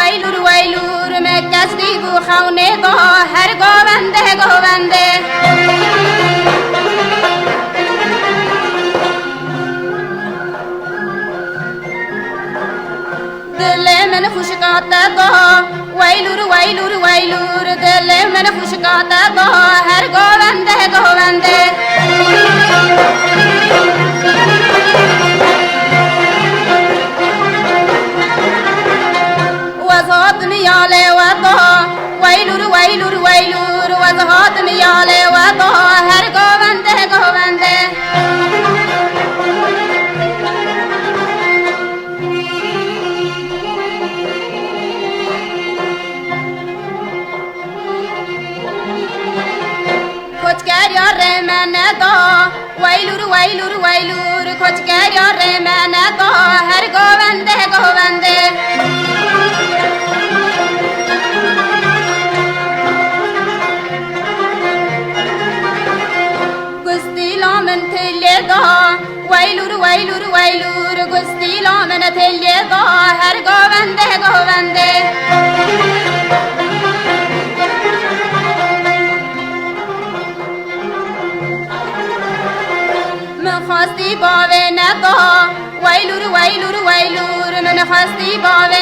ویلور ویلور من کسی بو خونه با هر گوونده گوونده دل من خوشگاته با ویلور ویلور ویلور دل من خوشگاته با هر گوونده گوونده وزهات میاله و تا ویلور ویلور ویلور وزهات میاله و تا هر گوونده گوونده کچکر یار من دا ویلور ویلور ویلور کچکر یار من دا هر گوونده گوونده گستیلا من تلی دا ویلور ویلور ویلور گستیلا من تلی دا هر گوونده گوونده خواستی باوه ندا ویلور ویلور ویلور من خواستی باوه